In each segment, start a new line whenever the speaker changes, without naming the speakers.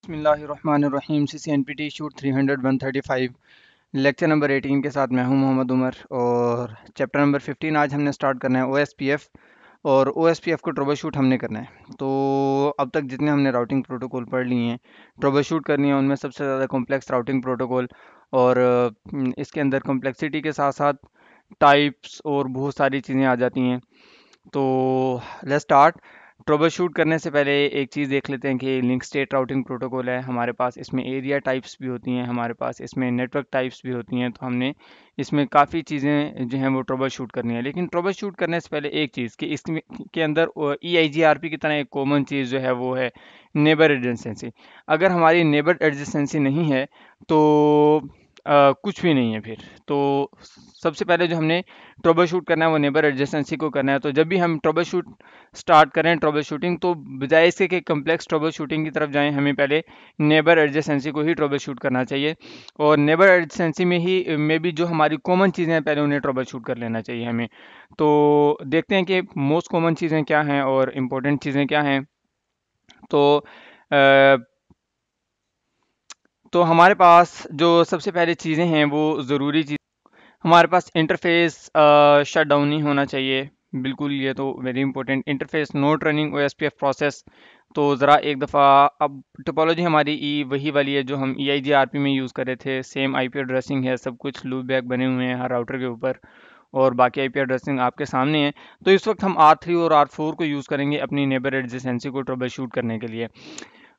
बिस्मिल्लाहिर्रहमानिर्रहीम CCNPT shoot 300 135 lecture number 18 के साथ मैं हूं मोहम्मद उमर और चैप्टर नंबर 15 आज हमने स्टार्ट करना है OSPF और OSPF को ट्रबल शूट हमने करना है। तो अब तक जितने हमने राउटिंग प्रोटोकॉल पढ़ लिए हैं ट्रबल शूट करनी है, उनमें सबसे ज़्यादा कॉम्प्लेक्स राउटिंग प्रोटोकॉल और इसके अंदर कॉम्प्लेक्सिटी के साथ साथ टाइप्स और बहुत सारी चीज़ें आ जाती हैं। तो लेट्स स्टार्ट। ट्रबल शूट करने से पहले एक चीज़ देख लेते हैं कि लिंक स्टेट राउटिंग प्रोटोकॉल है हमारे पास, इसमें एरिया टाइप्स भी होती हैं, हमारे पास इसमें नेटवर्क टाइप्स भी होती हैं। तो हमने इसमें काफ़ी चीज़ें जो हैं वो ट्रबल शूट करनी है। लेकिन ट्रबल शूट करने से पहले एक चीज़ कि इसमें के अंदर EIGRP की तरह एक कॉमन चीज़ जो है वो है नेबर एडजेंसेंसी। अगर हमारी नेबर एडजेंसेंसी नहीं है तो कुछ भी नहीं है फिर। तो सबसे पहले जो हमने ट्रबल शूट करना है वो नेबर एडजेंसेंसी को करना है। तो जब भी हम ट्रबल शूट स्टार्ट करें ट्रबल शूटिंग, तो बजाय इसके कि कम्प्लेक्स ट्रबल शूटिंग की तरफ जाएं, हमें पहले नेबर एडजेंसेंसी को ही ट्रबल शूट करना चाहिए। और नेबर एडजेंसेंसी में भी जो हमारी कॉमन चीज़ें हैं पहले उन्हें ट्रबल शूट कर लेना चाहिए हमें। तो देखते हैं कि मोस्ट कॉमन चीज़ें क्या हैं और इम्पोर्टेंट चीज़ें क्या हैं। तो अ, तो हमारे पास जो सबसे पहले चीज़ें हैं वो ज़रूरी चीज़, हमारे पास इंटरफेस शट डाउन नहीं होना चाहिए बिल्कुल। ये तो very important, interface note running OSPF process. तो ज़रा एक दफ़ा, अब टोपोलॉजी हमारी वही वाली है जो हम EIGRP में यूज़ कर रहे थे, सेम IP एड्रेसिंग है, सब कुछ लूप बैक बने हुए हैं हर राउटर के ऊपर और बाकी IP एड्रेसिंग आपके सामने है। तो इस वक्त हम R3 और R4 को यूज़ करेंगे अपनी नेबर एडजेसेंसी को ट्रबल शूट करने के लिए।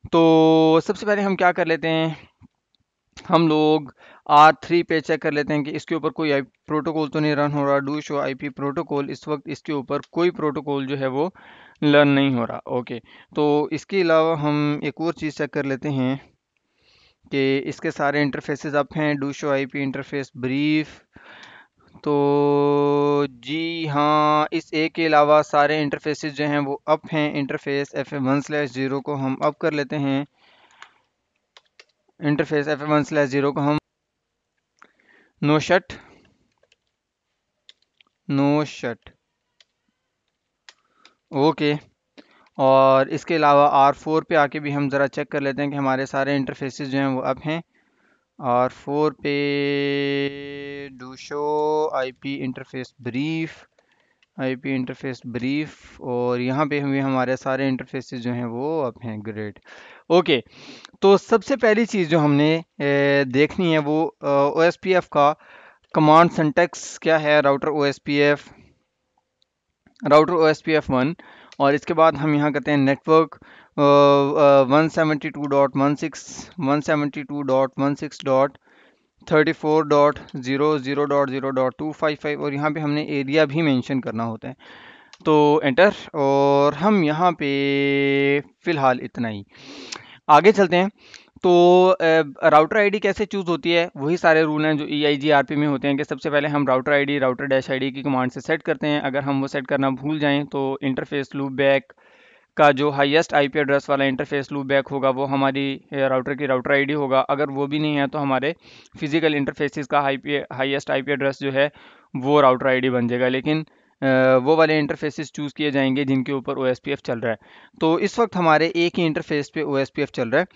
तो सबसे पहले हम क्या कर लेते हैं, हम लोग R3 पे चेक कर लेते हैं कि इसके ऊपर कोई प्रोटोकॉल तो नहीं रन हो रहा। डू शो IP प्रोटोकॉल, इस वक्त इसके ऊपर कोई प्रोटोकॉल जो है वो लर्न नहीं हो रहा। ओके, तो इसके अलावा हम एक और चीज़ चेक कर लेते हैं कि इसके सारे इंटरफेसेस अप हैं। Do show IP interface brief, तो जी हाँ, इस एक के अलावा सारे इंटरफेसेस जो हैं वो अप हैं। इंटरफेस FF1/0 को हम अप कर लेते हैं। इंटरफेस FF1/0 को हम नो शट ओके। और इसके अलावा R4 पे आके भी हम ज़रा चेक कर लेते हैं कि हमारे सारे इंटरफेसेस जो हैं वो अप हैं। R4 पे do show IP interface brief और यहाँ पे हमें हमारे सारे इंटरफेसेस जो हैं वो अप हैं। Great, okay. तो सबसे पहली चीज़ जो हमने देखनी है वो OSPF का कमांड सिंटैक्स क्या है। राउटर OSPF 1, और इसके बाद हम यहाँ करते हैं नेटवर्क 172.168.1.34.0.0.255 और यहाँ पे हमने एरिया भी मेंशन करना होता है। तो एंटर, और हम यहाँ पे फ़िलहाल इतना ही, आगे चलते हैं। तो राउटर आईडी कैसे चूज़ होती है, वही सारे रूल हैं जो EIGRP में होते हैं कि सबसे पहले हम router ID router dash ID की कमांड से सेट करते हैं। अगर हम वो सेट करना भूल जाएं तो इंटरफेस लूप बैक का जो हाईएस्ट IP एड्रेस वाला इंटरफेस लूप बैक होगा वो हमारी राउटर की राउटर आईडी होगा। अगर वो भी नहीं है तो हमारे फिजिकल इंटरफेसेस का हाईएस्ट IP एड्रेस जो है वो राउटर आईडी बन जाएगा। लेकिन वो वाले इंटरफेसेस चूज़ किए जाएंगे जिनके ऊपर OSPF चल रहा है। तो इस वक्त हमारे एक ही इंटरफेस पे OSPF चल रहा है।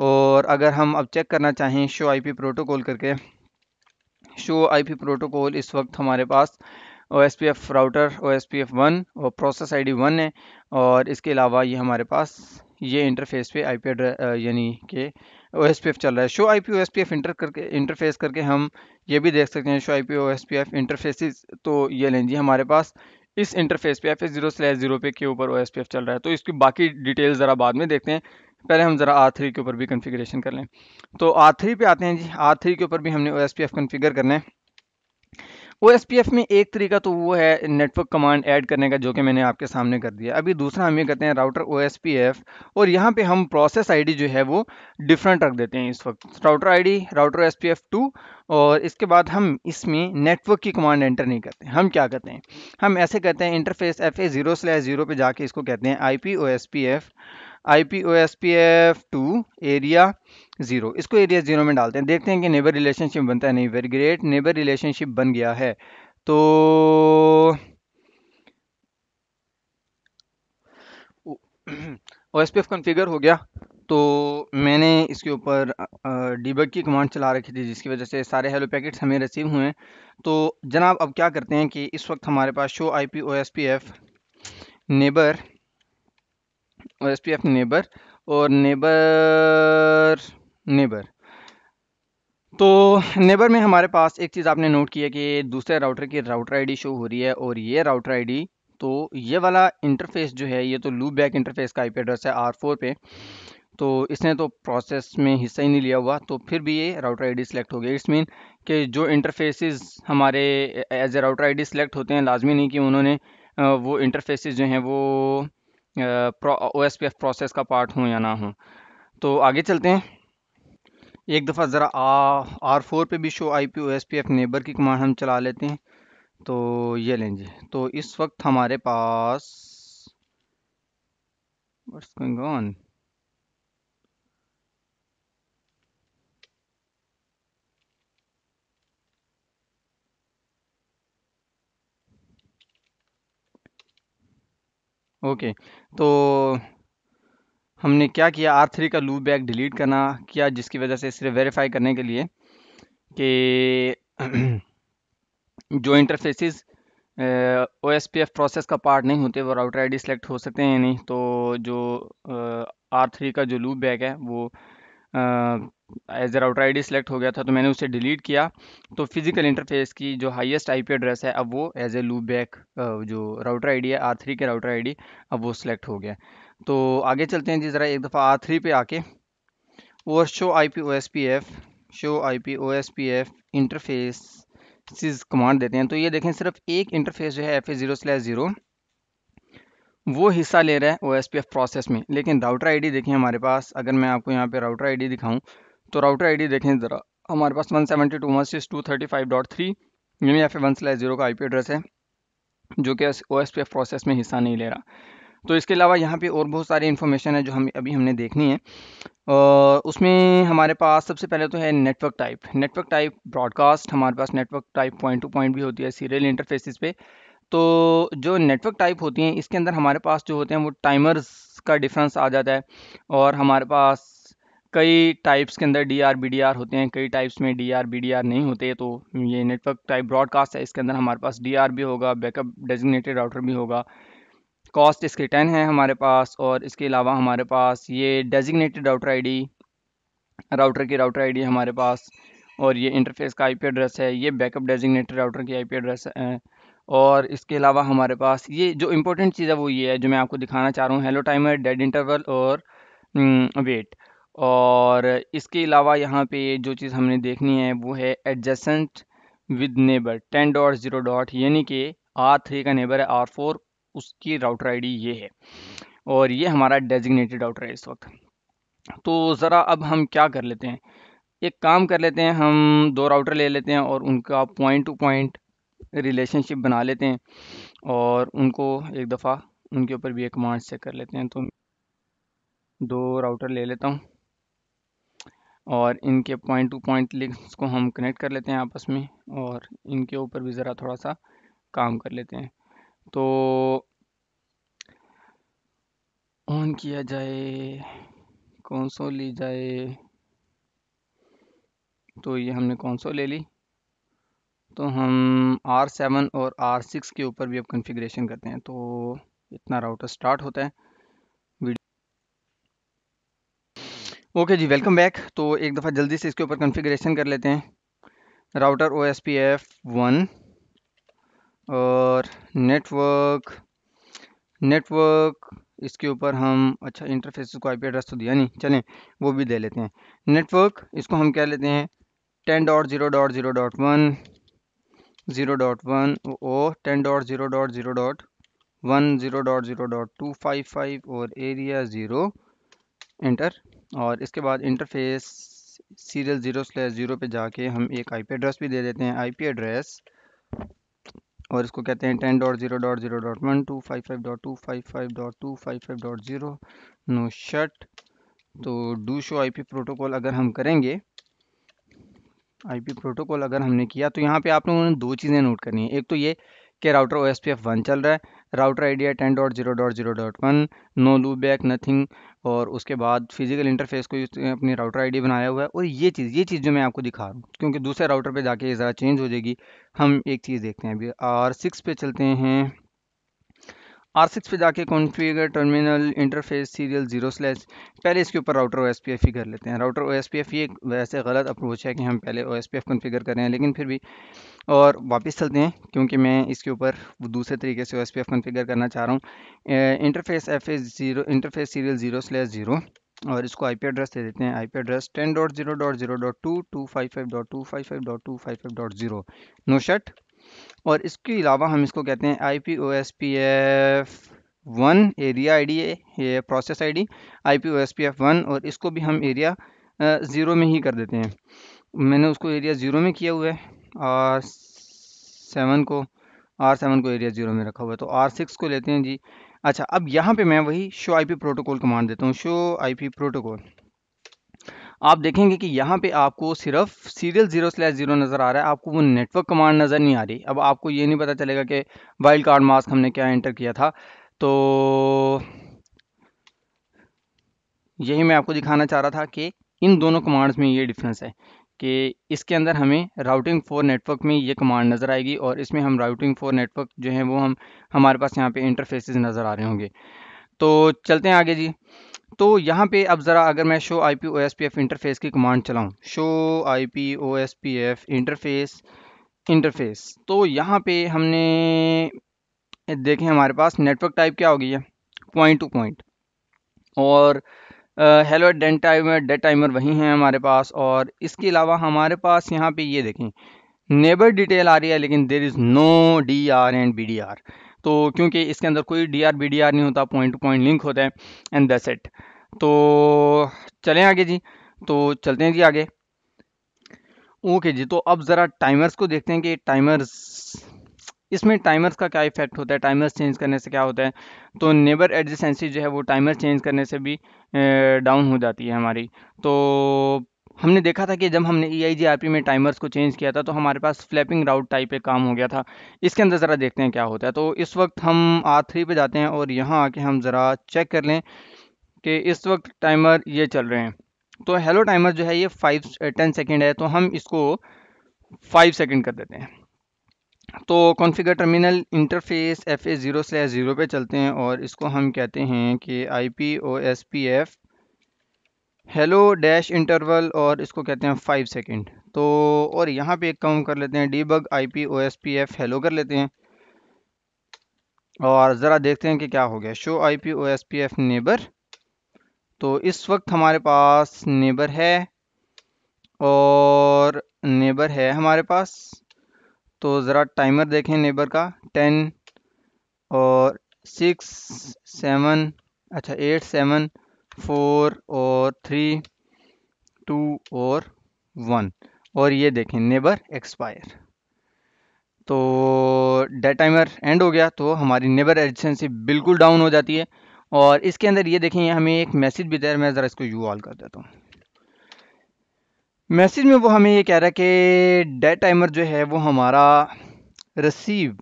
और अगर हम अब चेक करना चाहें शो IP प्रोटोकॉल करके, शो IP प्रोटोकॉल इस वक्त हमारे पास OSPF राउटर OSPF 1 और प्रोसेस ID 1 है। और इसके अलावा ये हमारे पास ये इंटरफेस पे IP एड्रेस यानी कि OSPF चल रहा है। शो IP OSPF इंटरफेस करके हम ये भी देख सकते हैं शो IP OSPF इंटरफेसेस। तो ये लें जी, हमारे पास इस इंटरफेस पे FS0/0 पे के ऊपर OSPF चल रहा है। तो इसकी बाकी डिटेल ज़रा बाद में देखते हैं, पहले हम ज़रा R3 के ऊपर भी कन्फिग्रेशन कर लें। तो R3 पे आते हैं जी, R3 के ऊपर भी हमने OSPF कन्फिगर करना है। OSPF में एक तरीका तो वो है नेटवर्क कमांड ऐड करने का, जो कि मैंने आपके सामने कर दिया। अभी दूसरा हम ये करते हैं राउटर OSPF, और यहाँ पे हम प्रोसेस आईडी जो है वो डिफरेंट रख देते हैं इस वक्त। राउटर आईडी राउटर OSPF 2, और इसके बाद हम इसमें नेटवर्क की कमांड एंटर नहीं करते। हम क्या करते हैं, हम ऐसे करते हैं इंटरफेस FA0/0 पे जाके इसको कहते हैं IP OSPF 2 एरिया 0, इसको एरिया 0 में डालते हैं। देखते हैं कि नेबर रिलेशनशिप बनता है नहीं। वेरी ग्रेट, नेबर रिलेशनशिप बन गया है। तो OSPF कॉन्फ़िगर हो गया। तो मैंने इसके ऊपर डिबग की कमांड चला रखी थी, जिसकी वजह से सारे हेलो पैकेट्स हमें रिसीव हुए हैं। तो जनाब अब क्या करते हैं कि इस वक्त हमारे पास show IP OSPF neighbor, OSPF neighbor और नेबर नेबर। तो नेबर में हमारे पास एक चीज़ आपने नोट की है कि दूसरे राउटर की राउटर आईडी शो हो रही है, और ये राउटर आईडी, तो ये वाला इंटरफेस जो है ये तो लूप बैक इंटरफेस का आईपी एड्रेस है R4 पे। तो इसने तो प्रोसेस में हिस्सा ही नहीं लिया हुआ, तो फिर भी ये राउटर आईडी सेलेक्ट हो गया। इट्स मीन कि जो इंटरफेसेस हमारे as a router ID select होते हैं, लाजमी नहीं कि उन्होंने वो इंटरफेसेस जो हैं वो ओएसपीएफ प्रोसेस का पार्ट हों या ना हों। तो आगे चलते हैं, एक दफ़ा ज़रा R4 पे भी शो आईपी ओएसपीएफ नेबर की कमांड हम चला लेते हैं। तो ये लें जी, तो इस वक्त हमारे पास व्हाट्स गोइंग ऑन। ओके, तो हमने क्या किया, R3 का लूप बैक डिलीट करना किया, जिसकी वजह से सिर्फ वेरीफाई करने के लिए कि जो interfaces O S P F process का पार्ट नहीं होते वो राउटर आईडी सेलेक्ट हो सकते हैं या नहीं। तो जो R3 का जो लूप बैक है वो as a router ID select हो गया था, तो मैंने उसे डिलीट किया। तो फिजिकल इंटरफेस की जो हाईएस्ट आईपी एड्रेस है, अब वो एज ए लूप बैक जो राउटर आईडी है R3 के राउटर आईडी, अब वो सिलेक्ट हो गया। तो आगे चलते हैं जी, ज़रा एक दफ़ा R3 पे आके और show I P O S P F, show I P O S P F interface command देते हैं। तो ये देखें, सिर्फ एक इंटरफेस जो है FA0/0 वो हिस्सा ले रहा है O S P F process में, लेकिन राउटर आईडी देखें हमारे पास, अगर मैं आपको यहाँ पे राउटर आईडी दिखाऊं, तो राउटर आईडी देखें ज़रा, हमारे पास 172.168.235.3 यानी FA1/0 का आईपी एड्रेस है, जो कि O S P F process में हिस्सा नहीं ले रहा। तो इसके अलावा यहाँ पे और बहुत सारी इन्फॉर्मेशन है जो हम अभी हमने देखनी है। उसमें हमारे पास सबसे पहले तो है network type. Network type broadcast, हमारे पास network type point to point भी होती है सीरियल इंटरफेसिस पे। तो जो नेटवर्क टाइप होती हैं, इसके अंदर हमारे पास जो होते हैं वो टाइमर्स का डिफरेंस आ जाता है। और हमारे पास कई टाइप्स के अंदर DR BDR होते हैं, कई टाइप्स में DR BDR नहीं होते। तो ये नेटवर्क टाइप ब्रॉडकास्ट है, इसके अंदर हमारे पास DR भी होगा, बैकअप डेजिग्नेटेड राउटर भी होगा। कॉस्ट इसके 10 है हमारे पास, और इसके अलावा हमारे पास ये डेजिग्नेटेड राउटर आईडी, राउटर की राउटर आईडी हमारे पास, और ये इंटरफेस का आईपी एड्रेस है, ये बैकअप डेजिग्नेटेड राउटर की आईपी एड्रेस है। और इसके अलावा हमारे पास ये जो इंपॉर्टेंट चीज़ है वो ये है जो मैं आपको दिखाना चाह रहा हूँ, हेलो टाइमर, डेड इंटरवल और वेट। और इसके अलावा यहाँ पे जो चीज़ हमने देखनी है वो है एडजेसेंट विद नेबर 10.0 यानी कि R3 का नेबर है R4, उसकी राउटर आईडी ये है, और ये हमारा डेजिग्नेटेड राउटर है इस वक्त। तो ज़रा अब हम क्या कर लेते हैं, एक काम कर लेते हैं, हम दो राउटर ले लेते हैं और उनका पॉइंट टू पॉइंट रिलेशनशिप बना लेते हैं, और उनको एक दफ़ा उनके ऊपर भी एक कमांड से कर लेते हैं। तो दो राउटर ले लेता हूँ और इनके पॉइंट टू पॉइंट लिंक्स को हम कनेक्ट कर लेते हैं आपस में, और इनके ऊपर भी ज़रा थोड़ा सा काम कर लेते हैं। तो ऑन किया जाए, कंसोल ली जाए, तो ये हमने कंसोल ले ली। तो हम R7 और R6 के ऊपर भी अब कॉन्फ़िगरेशन करते हैं। तो इतना राउटर स्टार्ट होता है ओके जी, वेलकम बैक। तो एक दफ़ा जल्दी से इसके ऊपर कॉन्फ़िगरेशन कर लेते हैं। राउटर OSPF1 और नेटवर्क नेटवर्क इसके ऊपर हम, अच्छा इंटरफेस को आईपी एड्रेस तो दिया नहीं, चलें वो भी दे लेते हैं। नेटवर्क इसको हम कह लेते हैं 10.0.0.1 0.1 ओ 10.0.0.1 0.0.255 और एरिया 0 एंटर। और इसके बाद इंटरफेस सीरियल 0/0 पे जाके हम एक आईपी एड्रेस भी दे देते हैं, आईपी एड्रेस, और इसको कहते हैं 10.0.0.1 255.255.255.0 नो शट। तो डू शो आईपी प्रोटोकॉल अगर हम करेंगे, आईपी प्रोटोकॉल अगर हमने किया, तो यहाँ पे आप लोगों ने दो चीज़ें नोट करनी है। एक तो ये कि राउटर OSPF 1 चल रहा है, राउटर आईडी है 10.0.0.1, नो लूप बैक नथिंग, और उसके बाद फिजिकल इंटरफेस को अपनी राउटर आईडी बनाया हुआ है। और ये चीज़ जो मैं आपको दिखा रहा हूँ, क्योंकि दूसरे राउटर पे जाके ज़रा चेंज हो जाएगी। हम एक चीज़ देखते हैं अभी, R6 पे चलते हैं। R6 पे जाके कॉन्फ़िगर टर्मिनल इंटरफेस सीरियल 0/, पहले इसके ऊपर राउटर OSPF ही कर लेते हैं। राउटर OSPF ये वैसे गलत अप्रोच है कि हम पहले OSPF कॉन्फ़िगर कर रहे हैं, लेकिन फिर भी, और वापस चलते हैं क्योंकि मैं इसके ऊपर दूसरे तरीके से OSPF कॉन्फ़िगर करना चाह रहा हूँ। इंटरफेस FA0 इंटरफेस सीरियल 0/0, और इसको IP एड्रेस दे देते हैं। IP address 10.0.0.2 255.255.255.0 no shut. और इसके अलावा हम इसको कहते हैं IP-OSPF1 एरिया आईडी है, ये प्रोसेस आईडी IP-OSPF1, और इसको भी हम एरिया 0 में ही कर देते हैं। मैंने उसको एरिया 0 में किया हुआ है, R7 को एरिया 0 में रखा हुआ है। तो R6 को लेते हैं जी। अच्छा, अब यहाँ पे मैं वही शो आईपी प्रोटोकॉल कमांड देता हूँ, शो आईपी प्रोटोकॉल। आप देखेंगे कि यहाँ पे आपको सिर्फ सीरियल 0/0 नज़र आ रहा है, आपको वो नेटवर्क कमांड नज़र नहीं आ रही। अब आपको ये नहीं पता चलेगा कि वाइल्ड कार्ड मास्क हमने क्या एंटर किया था। तो यही मैं आपको दिखाना चाह रहा था कि इन दोनों कमांड्स में ये डिफरेंस है कि इसके अंदर हमें राउटिंग फॉर नेटवर्क में ये कमांड नज़र आएगी, और इसमें हम राउटिंग फॉर नेटवर्क जो है वो हमारे पास यहाँ पे इंटरफेसेस नज़र आ रहे होंगे। तो चलते हैं आगे जी। तो यहाँ पे अब ज़रा अगर मैं शो IP-OSPF इंटरफेस की कमांड चलाऊँ, शो IP-OSPF इंटरफेस, तो यहाँ पे हमने देखें हमारे पास नेटवर्क टाइप क्या हो गई है, पॉइंट टू पॉइंट, और हेलो डेट टाइमर वही है हमारे पास। और इसके अलावा हमारे पास यहाँ पे ये देखें नेबर डिटेल आ रही है, लेकिन there is no DR and BDR। तो क्योंकि इसके अंदर कोई DR BDR नहीं होता, पॉइंट टू पॉइंट लिंक होता है, एंड दैट्स इट। तो चलें आगे जी, तो चलते हैं जी आगे। ओके जी, तो अब ज़रा टाइमर्स को देखते हैं कि इसमें टाइमर्स का क्या इफेक्ट होता है, टाइमर्स चेंज करने से क्या होता है। तो नेबर एडजेसेंसी जो है वो टाइमर चेंज करने से भी डाउन हो जाती है हमारी। तो हमने देखा था कि जब हमने EIGRP में टाइमर्स को चेंज किया था तो हमारे पास फ्लैपिंग राउट टाइप एक काम हो गया था। इसके अंदर ज़रा देखते हैं क्या होता है। तो इस वक्त हम R3 पे जाते हैं और यहाँ आके हम ज़रा चेक कर लें कि इस वक्त टाइमर ये चल रहे हैं। तो हेलो टाइमर जो है ये 10 सेकेंड है, तो हम इसको 5 सेकेंड कर देते हैं। तो कॉन्फ़िगर टर्मिनल इंटरफेस FA0/0 पे चलते हैं और इसको हम कहते हैं कि IP-OSPF हेलो डैश इंटरवल, और इसको कहते हैं 5 सेकेंड। तो और यहाँ पे एक काम कर लेते हैं, डीबग IP-OSPF हेलो कर लेते हैं और ज़रा देखते हैं कि क्या हो गया। शो IP-OSPF नेबर, तो इस वक्त हमारे पास नेबर है और नेबर है हमारे पास। तो ज़रा टाइमर देखें नेबर का, 10 और 6 7, अच्छा 8 7 4 और 3 2 और 1, और ये देखें नेबर एक्सपायर। तो डेट टाइमर एंड हो गया, तो हमारी नेबर एडजेंसी बिल्कुल डाउन हो जाती है। और इसके अंदर ये देखें हमें एक मैसेज भी दे रहा है, मैं ज़रा इसको यू ऑल कर देता हूँ। मैसेज में वो हमें ये कह रहा है कि डेट टाइमर जो है वो हमारा receive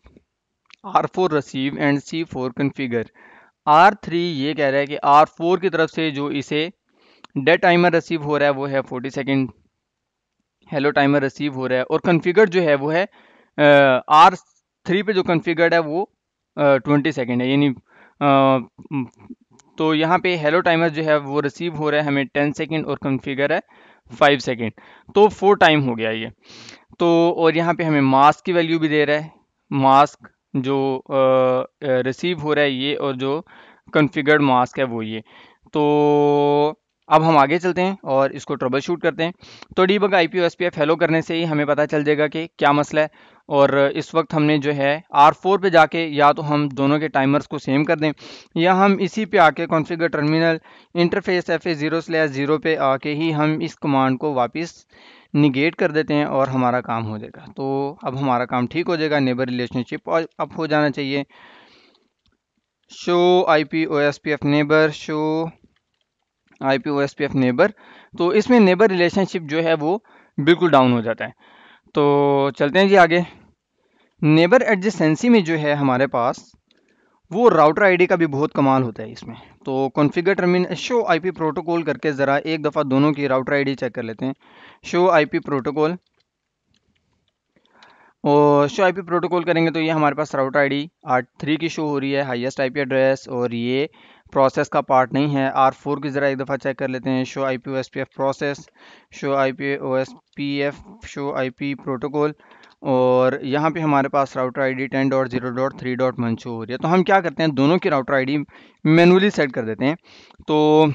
R4 receive and C4 configure. R3 ये कह रहा है कि R4 की तरफ से जो इसे डेट टाइमर रिसीव हो रहा है वो है 40 सेकेंड, हेलो टाइमर रिसीव हो रहा है, और कन्फिगर जो है वो है R3 पे जो कन्फिगर्ड है वो 20 सेकेंड है, यानी तो यहाँ पे हेलो टाइमर जो है वो रिसीव हो रहा है हमें 10 सेकेंड और कन्फिगर है 5 सेकेंड, तो 4 टाइम हो गया ये। तो और यहाँ पे हमें मास्क की वैल्यू भी दे रहा है, मास्क जो रिसीव हो रहा है ये, और जो कॉन्फ़िगर्ड मास्क है वो ये। तो अब हम आगे चलते हैं और इसको ट्रबल शूट करते हैं। तो डीबग IP-OSPF हेलो करने से ही हमें पता चल जाएगा कि क्या मसला है। और इस वक्त हमने जो है R4 पे जाके या तो हम दोनों के टाइमर्स को सेम कर दें, या हम इसी पे आके कॉन्फ़िगर टर्मिनल इंटरफेस FA0/0 पे आके ही हम इस कमांड को वापस निगेट कर देते हैं और हमारा काम हो जाएगा। तो अब हमारा काम ठीक हो जाएगा, नेबर रिलेशनशिप अप हो जाना चाहिए। Show IP-OSPF neighbour, show IP-OSPF neighbour, तो इसमें नेबर रिलेशनशिप जो है वो बिल्कुल डाउन हो जाता है। तो चलते हैं जी आगे। नेबर एडजेसेंसी में जो है हमारे पास वो राउटर आईडी का भी बहुत कमाल होता है इसमें। तो configure terminal show IP protocol करके ज़रा एक दफ़ा दोनों की राउटर आईडी चेक कर लेते हैं। शो आईपी प्रोटोकॉल, और शो आईपी प्रोटोकॉल करेंगे तो ये हमारे पास राउटर आईडी R3 की शो हो रही है, हाईएस्ट आईपी एड्रेस, और ये प्रोसेस का पार्ट नहीं है। R4 की ज़रा एक दफ़ा चेक कर लेते हैं। Show IP OSPF process, show IP OSPF, show IP protocol, और यहाँ पे हमारे पास राउटर आईडी 10.0.3.1 शो हो रही है। तो हम क्या करते हैं, दोनों की राउटर आईडी मैनुअली सेट कर देते हैं। तो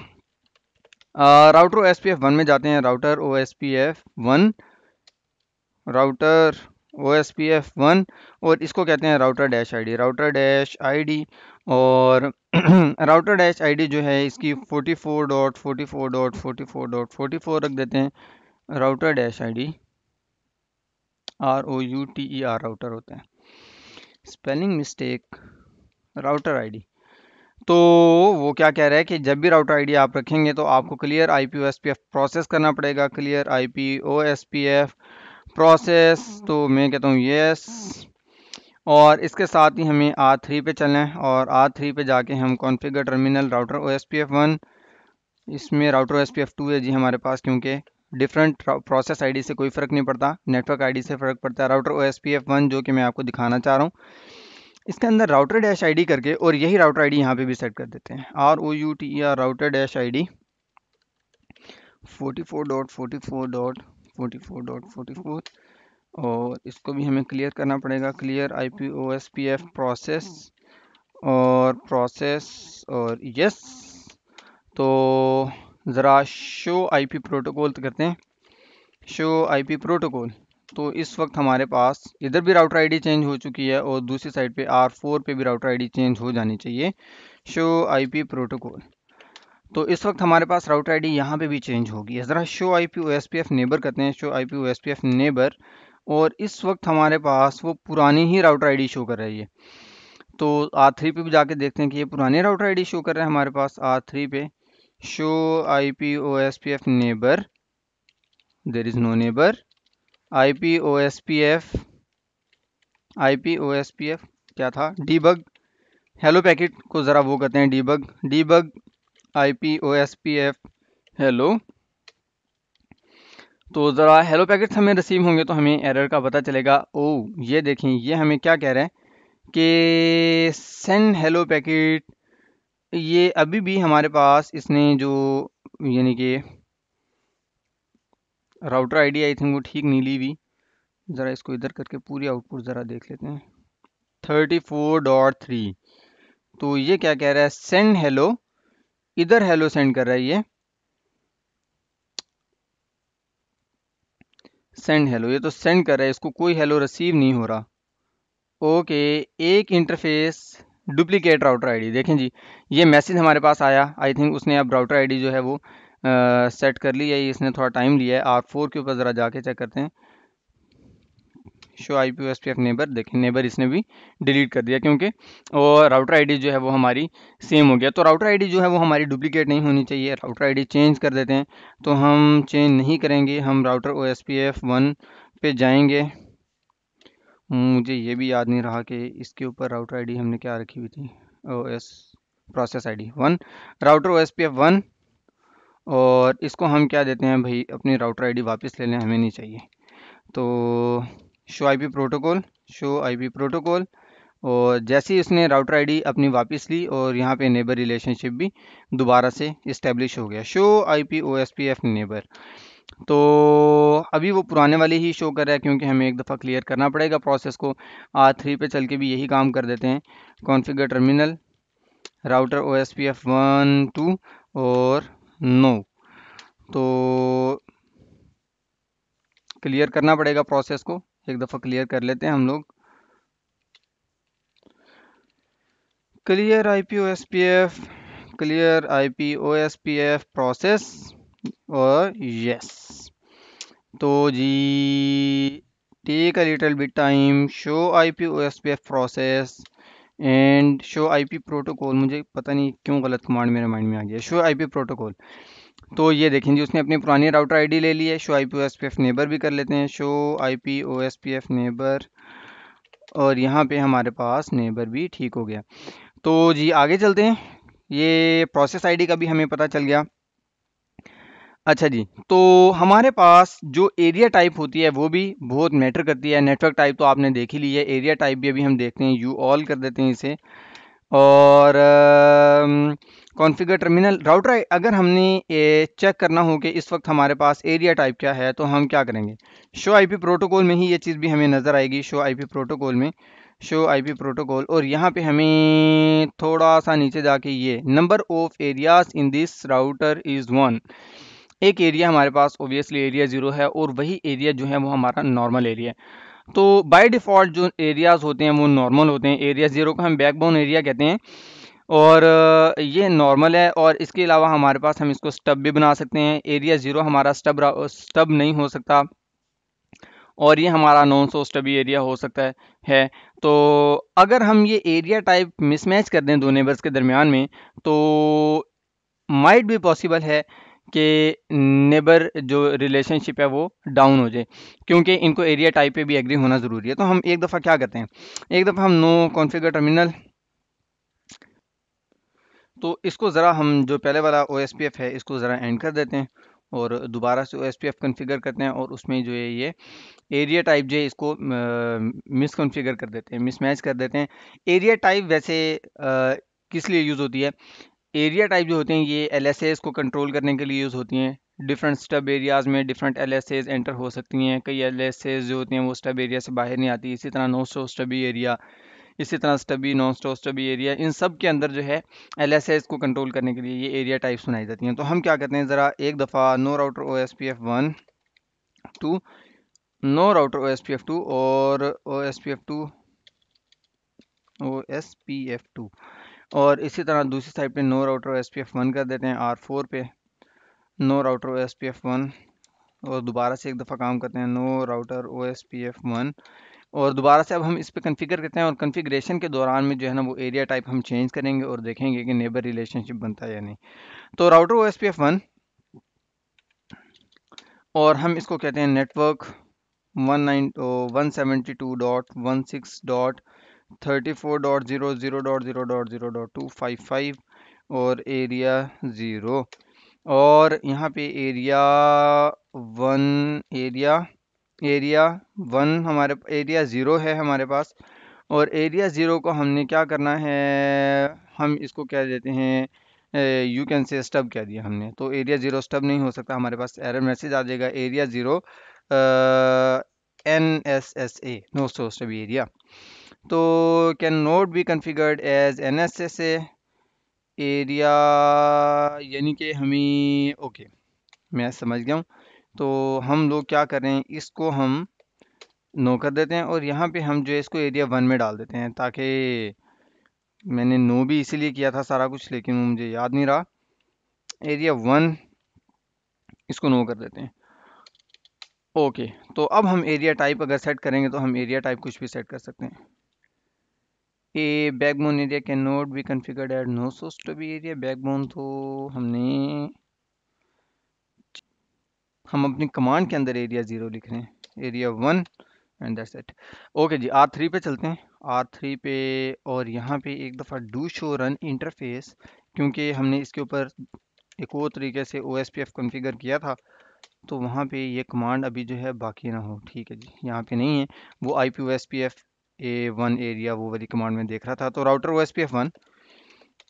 राउटर ओएसपीएफ 1 में जाते हैं, राउटर ओएसपीएफ 1, राउटर ओएसपीएफ 1, और इसको कहते हैं router dash ID, router dash ID, और राउटर डैश आईडी जो है इसकी 44.44.44.44 रख देते हैं। Router dash ID ROUTER router होता है, स्पेलिंग मिस्टेक, राउटर आईडी। तो वो क्या कह रहा है कि जब भी राउटर आईडी आप रखेंगे तो आपको क्लियर आईपी ओएसपीएफ प्रोसेस करना पड़ेगा, क्लियर आईपी ओएसपीएफ प्रोसेस। तो मैं कहता हूँ यस, और इसके साथ ही हमें R3 पे चलना है, और R3 पे जाके हम कॉन्फ़िगर टर्मिनल राउटर ओएसपीएफ 1, इसमें राउटर ओएसपीएफ 2 है जी हमारे पास, क्योंकि डिफरेंट प्रोसेस आईडी से कोई फ़र्क नहीं पड़ता, नेटवर्क आईडी से फ़र्क पड़ता है। राउटर ओएसपीएफ 1 जो कि मैं आपको दिखाना चाह रहा हूँ, इसके अंदर राउटर डैश आईडी करके, और यही राउटर आईडी यहाँ पे भी सेट कर देते हैं, ROUTER राउटर डैश आईडी 44.44.44.44, और इसको भी हमें क्लियर करना पड़ेगा, क्लियर आईपी ओएसपीएफ प्रोसेस, और यस। तो ज़रा शो आईपी प्रोटोकॉल करते हैं, शो आईपी प्रोटोकॉल। तो इस वक्त हमारे पास इधर भी राउटर आईडी चेंज हो चुकी है, और दूसरी साइड पे R4 पे भी राउटर आईडी चेंज हो जानी चाहिए, शो आईपी प्रोटोकॉल। तो इस वक्त हमारे पास राउटर आईडी यहाँ पे भी चेंज होगी। ज़रा शो आईपी ओएसपीएफ नेबर करते हैं, शो आईपी ओएसपीएफ नेबर, और इस वक्त हमारे पास वो पुरानी ही राउटर आईडी शो कर रही है। तो R3 पे भी जाके देखते हैं कि ये पुरानी राउटर आईडी शो कर रहा है हमारे पास R3 पे। Show IP OSPF neighbour, there is no neighbour, IP OSPF क्या था, डीबग, हेलो पैकेट को ज़रा वो करते हैं डीबग आईपी ओएसपीएफ हेलो। तो ज़रा हेलो पैकेट्स हमें रिसीव होंगे तो हमें एरर का पता चलेगा। ओ ये देखें, ये हमें क्या कह रहा है कि सेंड हेलो पैकेट, ये अभी भी हमारे पास इसने जो यानी कि राउटर आईडी आई थिंक वो ठीक नहीं ली हुई। ज़रा इसको इधर करके पूरी आउटपुट ज़रा देख लेते हैं, 34.3। तो ये क्या कह रहा है, सेंड हेलो, इधर हेलो सेंड कर रहा है ये, सेंड हेलो, ये तो सेंड कर रहा है, इसको कोई हेलो रिसीव नहीं हो रहा। ओके, एक इंटरफेस डुप्लीकेट राउटर आईडी, देखें जी ये मैसेज हमारे पास आया। आई थिंक उसने अब राउटर आईडी जो है वो सेट कर ली है, इसने थोड़ा टाइम लिया है। R4 के ऊपर ज़रा जाके चेक करते हैं, शो आईपी ओएसपीएफ नेबर, देखें नेबर इसने भी डिलीट कर दिया क्योंकि, और राउटर आईडी जो है वो हमारी सेम हो गया। तो राउटर आईडी जो है वो हमारी डुप्लीकेट नहीं होनी चाहिए, राउटर आईडी चेंज कर देते हैं। तो हम चेंज नहीं करेंगे, हम राउटर ओएसपीएफ 1 पे जाएंगे। मुझे ये भी याद नहीं रहा कि इसके ऊपर राउटर आईडी हमने क्या रखी हुई थी, OS process ID 1, router OSPF 1, और इसको हम क्या देते हैं भाई, अपनी राउटर आईडी वापस ले लें, हमें नहीं चाहिए। तो show IP protocol, show IP protocol, और जैसे ही उसने राउटर आईडी अपनी वापस ली, और यहाँ पे नेबर रिलेशनशिप भी दोबारा से इस्टेब्लिश हो गया, शो आईपी ओएसपीएफ नेबर। तो अभी वो पुराने वाले ही शो कर रहा है, क्योंकि हमें एक दफ़ा क्लियर करना पड़ेगा प्रोसेस को। R3 पे चल के भी यही काम कर देते हैं, कॉन्फ़िगर टर्मिनल राउटर ओएसपीएफ 1 2 और नो। तो क्लियर करना पड़ेगा प्रोसेस को, एक दफ़ा क्लियर कर लेते हैं हम लोग, clear IP OSPF, clear IP OSPF process, और यस। तो जी take a little bit time, show IP OSPF process and show IP protocol. मुझे पता नहीं क्यों गलत कमांड मेरे माइंड में आ गया, शो आईपी प्रोटोकॉल। तो ये देखें जी उसने अपनी पुरानी राउटर आईडी ले ली है। शो आईपी ओएसपीएफ नेबर भी कर लेते हैं, शो आईपी ओएसपीएफ नेबर, और यहाँ पे हमारे पास नेबर भी ठीक हो गया। तो जी आगे चलते हैं, ये प्रोसेस आईडी का भी हमें पता चल गया। अच्छा जी, तो हमारे पास जो एरिया टाइप होती है वो भी बहुत मैटर करती है। नेटवर्क टाइप तो आपने देख ही ली है, एरिया टाइप भी अभी हम देखते हैं, यू ऑल कर देते हैं इसे। और कॉन्फ़िगर टर्मिनल राउटर अगर हमने चेक करना हो कि इस वक्त हमारे पास एरिया टाइप क्या है, तो हम क्या करेंगे, शो आईपी प्रोटोकॉल में ही ये चीज़ भी हमें नज़र आएगी। शो आईपी प्रोटोकॉल में, शो आईपी प्रोटोकॉल, और यहाँ पे हमें थोड़ा सा नीचे जाके ये number of areas in this router is 1। एक एरिया हमारे पास ओबियसली एरिया 0 है, और वही एरिया जो है वो हमारा नॉर्मल एरिया है। तो बाय डिफ़ॉल्ट जो एरियाज़ होते हैं वो नॉर्मल होते हैं। एरिया 0 को हम बैकबोन एरिया कहते हैं, और ये नॉर्मल है। और इसके अलावा हमारे पास हम इसको स्टब भी बना सकते हैं। एरिया 0 हमारा स्टब नहीं हो सकता, और ये हमारा नॉन सो स्टबी एरिया हो सकता है। तो अगर हम ये एरिया टाइप मिसमैच कर दें दो नेबर्स के दरमियान में, तो माइट भी पॉसिबल है कि नेबर जो रिलेशनशिप है वो डाउन हो जाए, क्योंकि इनको एरिया टाइप पे भी एग्री होना ज़रूरी है। तो हम एक दफ़ा क्या करते हैं, एक दफ़ा हम नो कॉन्फ़िगर टर्मिनल, तो इसको ज़रा हम जो पहले वाला OSPF है इसको ज़रा एंड कर देते हैं, और दोबारा से OSPF कॉन्फ़िगर करते हैं, और उसमें जो है ये एरिया टाइप जो है इसको मिस कॉन्फ़िगर कर देते हैं, मिसमैच कर देते हैं। एरिया टाइप वैसे किस लिए यूज़ होती है, एरिया टाइप जो होते हैं ये LSAs को कंट्रोल करने के लिए यूज़ होती हैं। डिफरेंट स्टब एरियाज़ में डिफरेंट LSAs एंटर हो सकती हैं। कई LSAs जो होती हैं वो स्टब एरिया से बाहर नहीं आती। इसी तरह नो स्टो स्टबी एरिया, इसी तरह स्टबी नॉन स्टो स्टबी एरिया, इन सब के अंदर जो है LSAs को कंट्रोल करने के लिए ये एरिया टाइप्स बनाई जाती हैं। तो हम क्या करते हैं, ज़रा एक दफ़ा no router OSPF 1 2, no router OSPF 2 और OSPF 2, और इसी तरह दूसरी साइड पे नो राउटर OSPF 1 कर देते हैं R4 पे, नो राउटर OSPF 1, और दोबारा से एक दफ़ा काम करते हैं नो राउटर OSPF 1, और दोबारा से अब हम इस पे कॉन्फ़िगर करते हैं, और कॉन्फ़िगरेशन के दौरान में जो है ना वो एरिया टाइप हम चेंज करेंगे और देखेंगे कि नेबर रिलेशनशिप बनता है या नहीं। तो राउटर OSPF 1, और हम इसको कहते हैं नेटवर्क 192.168.34.0.0.0.255 और एरिया 0, और यहाँ पे एरिया 1, एरिया 1 हमारे एरिया 0 है हमारे पास, और एरिया 0 को हमने क्या करना है, हम इसको क्या देते हैं, यू कैन से स्टब कह दिया हमने। तो एरिया 0 स्टब नहीं हो सकता, हमारे पास एरर मैसेज आ जाएगा, area 0 NSSA no stub area. तो can not be configured as NSSA area, यानी कि हमें ओके मैं समझ गया हूँ। तो हम लोग क्या कर रहे हैं, इसको हम नो कर देते हैं, और यहाँ पे हम जो है इसको एरिया 1 में डाल देते हैं, ताकि मैंने नो भी इसीलिए किया था सारा कुछ, लेकिन वो मुझे याद नहीं रहा। एरिया 1 इसको नो कर देते हैं। ओके, तो अब हम एरिया टाइप अगर सेट करेंगे तो हम एरिया टाइप कुछ भी सेट कर सकते हैं। A backbone area can not be configured at no source to be area, backbone तो हमने, हम अपनी कमांड के अंदर एरिया 0 लिख रहे हैं, area 1 and that's it. Okay जी, R3 पे चलते हैं, R3 पे, और यहाँ पे एक दफ़ा डू शो रन इंटरफेस, क्योंकि हमने इसके ऊपर एक और तरीके से OSPF कॉन्फ़िगर किया था, तो वहाँ पे ये कमांड अभी जो है बाकी ना हो। ठीक है जी, यहाँ पे नहीं है, वो IP OSPF A1 एरिया वो वाली कमांड में देख रहा था। तो राउटर OSPF 1,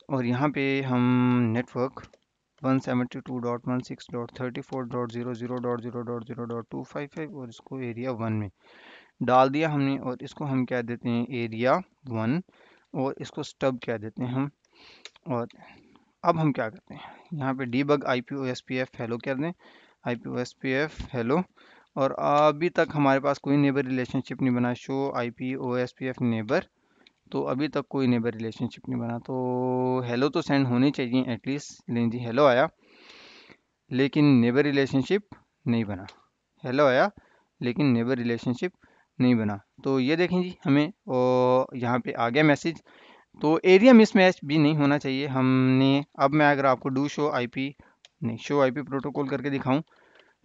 और यहाँ पे हम नेटवर्क 172.168.34.0.0.0.255 और इसको एरिया 1 में डाल दिया हमने, और इसको हम क्या देते हैं एरिया 1, और इसको स्टब क्या देते हैं हम। और अब हम क्या करते हैं, यहाँ पे डीबग IP OSPF हेलो कर दें, IP OSPF हेलो, और अभी तक हमारे पास कोई नेबर रिलेशनशिप नहीं बना। शो IP OSPF नेबर, तो अभी तक कोई नेबर रिलेशनशिप नहीं बना। तो हेलो तो सेंड होनी चाहिए एटलीस्ट, लें जी हेलो आया, लेकिन नेबर रिलेशनशिप नहीं बना। हेलो आया लेकिन नेबर रिलेशनशिप नहीं बना। तो ये देखें जी, हमें यहाँ पे आ गया मैसेज। तो एरिया मिसमैच भी नहीं होना चाहिए हमने। अब मैं अगर आपको डू शो आईपी नहीं शो आईपी प्रोटोकॉल करके दिखाऊं,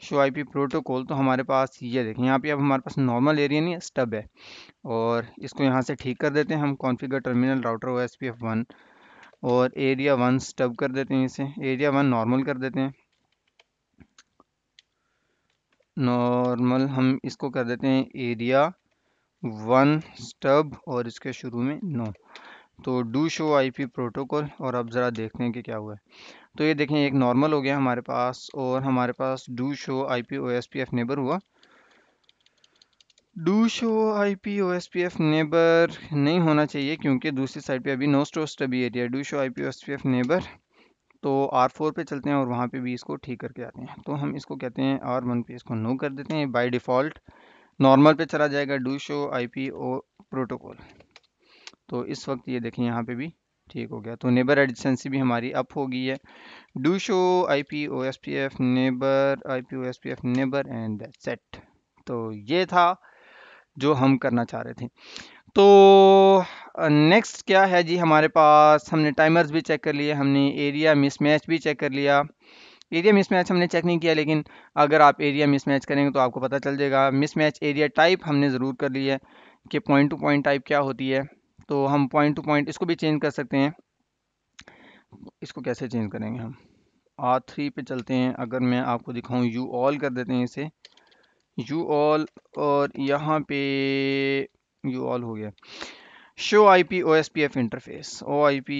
शो आईपी प्रोटोकॉल, तो हमारे पास ये देखें यहाँ पे अब हमारे पास नॉर्मल एरिया नहीं है, स्टब है। और इसको यहाँ से ठीक कर देते हैं हम, कॉन्फ़िगर टर्मिनल राउटर OSPF1 और एरिया 1 स्टब कर देते हैं, इसे एरिया 1 नॉर्मल कर देते हैं। नॉर्मल हम इसको कर देते हैं एरिया 1 स्टब और इसके शुरू में नो। तो डू शो आईपी प्रोटोकॉल, और अब ज़रा देखते हैं कि क्या हुआ है। तो ये देखें एक नॉर्मल हो गया हमारे पास, और हमारे पास do show IP OSPF neighbor हुआ। Do show IP OSPF neighbor नहीं होना चाहिए क्योंकि दूसरी साइड पे अभी no store stubby area. Do show IP OSPF neighbor, तो R4 पे चलते हैं और वहाँ पे भी इसको ठीक करके आते हैं। तो हम इसको कहते हैं R1 पे इसको नो कर देते हैं, बाय डिफ़ॉल्ट नॉर्मल पे चला जाएगा do show IP O protocol. तो इस वक्त ये देखें यहाँ पे भी ठीक हो गया, तो नेबर एडिशेंसी भी हमारी अप हो गई है। Do show IP OSPF neighbour, IP OSPF neighbour, and that's it. तो ये था जो हम करना चाह रहे थे। तो नेक्स्ट क्या है जी, हमारे पास हमने टाइमर्स भी चेक कर लिए, हमने एरिया मिसमैच भी चेक कर लिया। एरिया मिसमैच हमने चेक नहीं किया, लेकिन अगर आप एरिया मिसमैच करेंगे तो आपको पता चल जाएगा। मिसमैच एरिया टाइप हमने ज़रूर कर ली है कि पॉइंट टू पॉइंट टाइप क्या होती है। तो हम पॉइंट टू पॉइंट इसको भी चेंज कर सकते हैं। इसको कैसे चेंज करेंगे हम, R3 पे चलते हैं। अगर मैं आपको दिखाऊं, यू ऑल कर देते हैं इसे, यू ऑल, और यहाँ पे यू ऑल हो गया। Show IP OSPF interface, OIP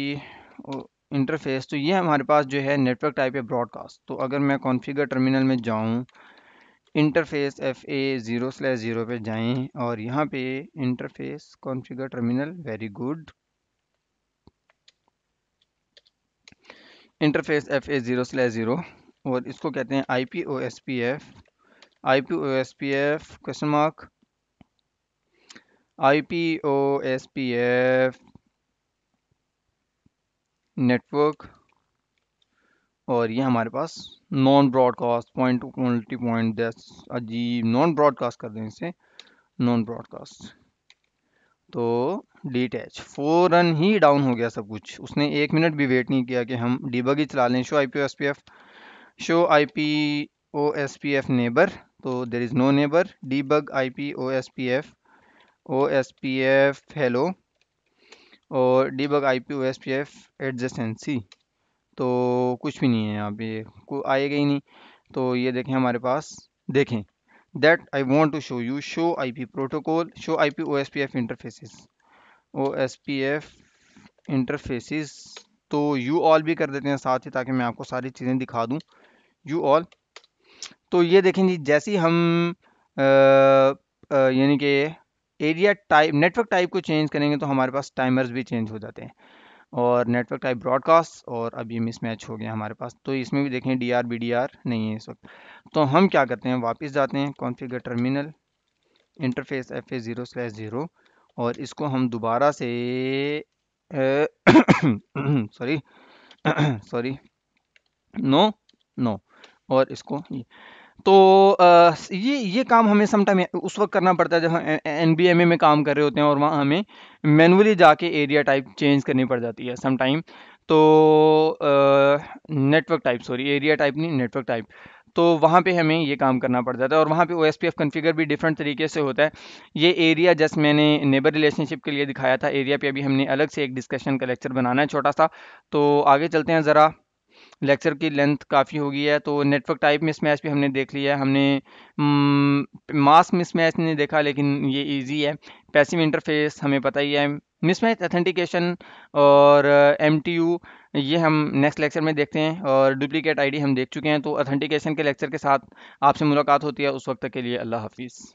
interface, तो ये हमारे पास जो है नेटवर्क टाइप है ब्रॉडकास्ट। तो अगर मैं कॉन्फ़िगर टर्मिनल में जाऊँ, इंटरफेस FA0/0 पे जाएं और यहाँ पे interface configure terminal, very good, interface FA0/0, और इसको कहते हैं IP OSPF, IP OSPF question mark, IP OSPF network, और ये हमारे पास non broadcast point to multi point, that's अजीब, नॉन ब्रॉडकास्ट कर दें इसे, नॉन ब्रॉडकास्ट। तो डिटैच फ़ौरन ही डाउन हो गया सब कुछ, उसने 1 मिनट भी वेट नहीं किया कि हम डिबग ही चला लें। Show IP OSPF, show IP OSPF neighbor, तो there is no neighbor. Debug IP OSPF hello, और डिबग IP OSPF एडजेसेंसी, तो कुछ भी नहीं है यहाँ पे, को आएगा ही नहीं। तो ये देखें हमारे पास, देखें that I want to show you, show IP protocol, show IP OSPF interfaces, OSPF interfaces. तो यू ऑल भी कर देते हैं साथ ही, ताकि मैं आपको सारी चीज़ें दिखा दूं। यू ऑल, तो ये देखें जी, जैसे ही हम यानी कि एरिया टाइप, नेटवर्क टाइप को चेंज करेंगे तो हमारे पास टाइमर्स भी चेंज हो जाते हैं। और नेटवर्क टाइप ब्रॉडकास्ट, और अब ये मिसमैच हो गया हमारे पास। तो इसमें भी देखें DR BDR नहीं है इस वक्त। तो हम क्या करते हैं, वापस जाते हैं कॉन्फ़िगर टर्मिनल, इंटरफेस FA0/0, और इसको हम दोबारा से सॉरी सॉरी, नो नो, और इसको तो ये काम हमें समटाइम उस वक्त करना पड़ता है जब हम NBMA में काम कर रहे होते हैं, और वहाँ हमें मैनुअली जाके एरिया टाइप चेंज करनी पड़ जाती है समटाइम। तो network type, sorry area type नहीं, नेटवर्क टाइप, तो वहाँ पे हमें ये काम करना पड़ जाता है। और वहाँ पे OSPF कॉन्फ़िगर भी डिफरेंट तरीके से होता है। ये एरिया जस्ट मैंने नेबर रिलेशनशिप के लिए दिखाया था, एरिया पे अभी हमने अलग से एक डिस्कशन का लेक्चर बनाना है छोटा सा। तो आगे चलते हैं ज़रा, लेक्चर की लेंथ काफ़ी हो गई है। तो नेटवर्क टाइप मिसमैच भी हमने देख लिया है, हमने मास मिसमैच नहीं देखा, लेकिन ये इजी है। पैसिव इंटरफेस हमें पता ही है। मिसमैच ऑथेंटिकेशन और MTU ये हम नेक्स्ट लेक्चर में देखते हैं, और डुप्लीकेट ID हम देख चुके हैं। तो ऑथेंटिकेशन के लेक्चर के साथ आपसे मुलाकात होती है, उस वक्त तक के लिए अल्लाह हाफिज़।